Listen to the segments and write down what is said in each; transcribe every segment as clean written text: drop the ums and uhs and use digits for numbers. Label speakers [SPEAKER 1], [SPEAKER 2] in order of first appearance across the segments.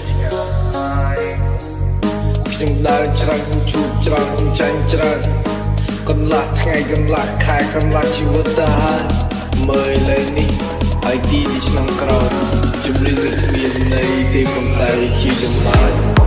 [SPEAKER 1] ខ្ញុំដើរច្រើនខ្ញុំជួបច្រើនខ្ញុំចាញ់ច្រើនកន្លះថ្ងៃកន្លះខែកន្លះជីវិតទៅហើយមើលលើនេះហើយទីឆ្នាំក្រោយជំរឿននេះគ្មានន័យទេប៉ុន្តែជាចម្លើយ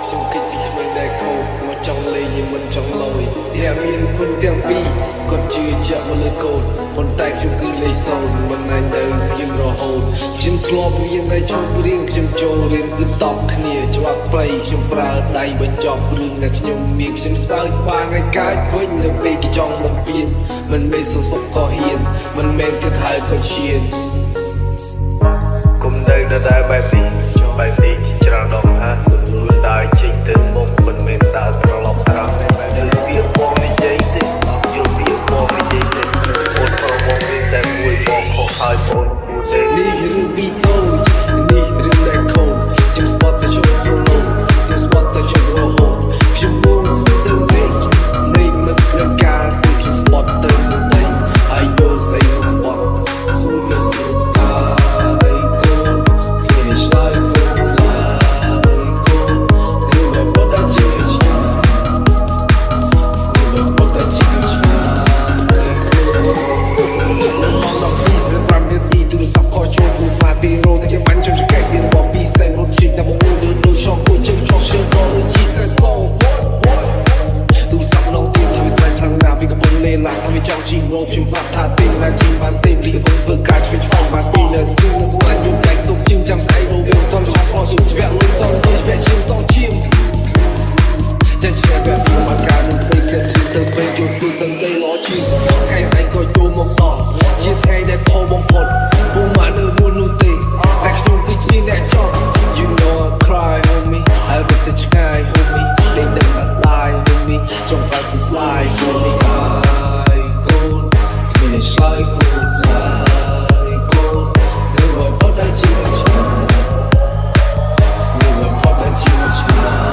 [SPEAKER 1] ខ្ញុំគិតពីគ្មានដែលខូចមកចង់លេងnhưngមិនចង់លយអ្នកមានគុណទាំងពីរគាត់ជឿជាក់មកលើកូនប៉ុន្តែខ្ញុំគឺលេខ0មិនអាចនៅស្ងៀមរហូតខ្ញុំធ្លាប់រៀនដែលជប់រៀងខ្ញុំចូលរៀនគឺតបគ្នាច្បាប់ប្រៃខ្ញុំប្រើដៃបញ្ចប់រឿងដែលខ្ញុំមានខ្ញុំសើចបានឲ្យកើតវិញនៅពេលគេចង់បំពេញមិនមែនសសុខក៏ហ៊ានមិនមែនគិតហើយក៏ឈានគុំនៅដល់បែបនេះបែបនេះច្រើនដងថាខ្លួនដើរចេញទៅមុខមិនមែនដើរត្រឡប់ក្រោយតែវាបងនិយាយទេយល់វាបងនិយាយទេអូនប្រវត្តិមានតែមួយបងខុសហើយបងគួរទេនេះរឿងពីតូចនេះរឿងដែលខូចខ្ញុំស្បត់តែជុំប្រឡូកខ្ញុំស្បត់តែជុំរហូតខ្ញុំមកស្បត់ទៅវិញនេះមិនត្រូវការទេខ្ញុំស្បត់ទៅវិញហើយយកស្អីមកស្បត់ស៊ូមិនស្រួលតែកូន finish likeខ្ញុំបាត់ថាទេណាជីបានទេលីបងធ្វើការឆ្វេងឆ្វងបានទីលើស្គីនៅស្លាញ់យំតែទុកជឹងចាំស្អីនោះវាមិនទាន់ឆ្លងឆ្លងជឹងជ្រាក់លុយសងទៅជ្រាក់ឈាមសងឈាមចាញ់ជ្រាក់បែបនេះមកការនឹងពេកគេទៅពេកជួបទូទៅទៅលោឈាមថ្ងៃស្អីក៏ចូលមកដល់ជាថ្ងៃដែលខំបំផុតពុំមកនៅមួយនោះទេតែខ្ញុំគឺជាអ្នកចង់ You know I cry homie ហើយរត់ទៅឆ្ងាយ homie លេងដឹងអត់ឡាយ homie ចង់ fight the slide homie finish like gold, like gold. Never put that you much mind. Never put that you much mind.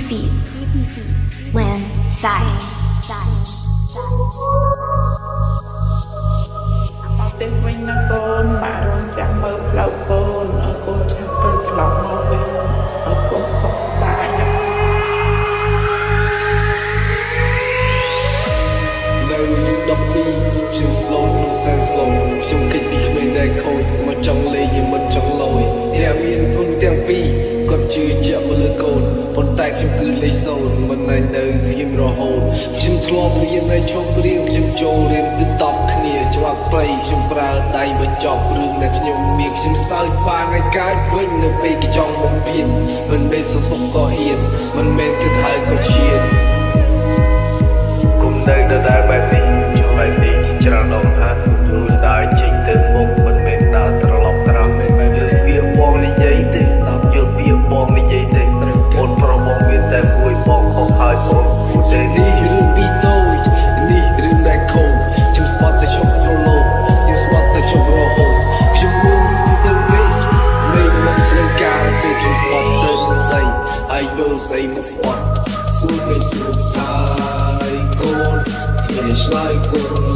[SPEAKER 2] feet when sigh
[SPEAKER 3] ទៅវិញណាកូនម៉ាក់រងចាំមើលផ្លូវកូនឲ្យកូនចាំទៅត្រឡប់មកវិញឲ្យកូនសុខសប្បាយណា
[SPEAKER 1] នៅយុគ12ខ្ញុំ slow ក្នុងសែន slow ខ្ញុំគិតពីគ្មានដែលខូចមកចង់លេងnhưngមិនចង់លយអ្នកមានគុណទាំងពីរគាត់ជឿជាក់មកលើកូនប៉ុន្តែខ្ញុំគឺលេខ0មិនអាចនៅស្ងៀមរហូតខ្ញុំធ្លាប់រៀនឲ្យឈប់រៀងខ្ញុំចូលរៀនគឺតបគ្នាច្បាប់ប្រៃខ្ញុំប្រើដៃបញ្ចប់រឿងដែលខ្ញុំមានខ្ញុំសើចបានឲ្យកើតវិញនៅពេលគេចង់បំពេញមិនមែនសសុខក៏ហ៊ានមិនមែនគិតហើយក៏ឈានគុំនៅដល់បែបនេះបែបនេះច្រើនដងថាខ្លួនដើរចេញទៅមុខមិនមែនដើរត្រឡប់ក្រោយមិនមែនវាបងនិយាយទេយល់ពីបងនិយាយទេអូនប្របងមានតែមួយបងខុសហើយបងគួរទេនេះរឿងពីតូចនេះរឿងដែលខូចខ្ញុំស្បត់តែជុំប្រឡូកខ្ញុំស្បត់តែជុំរហូតខ្ញុំមកស្បទៅវិញមិនមកត្រូវការទេខ្ញុំស្បត់ទៅស្អីហើយយកស្អីមកស្បត់ស៊ូមិនស្រួលតែកូន ឆ្លើយគោរ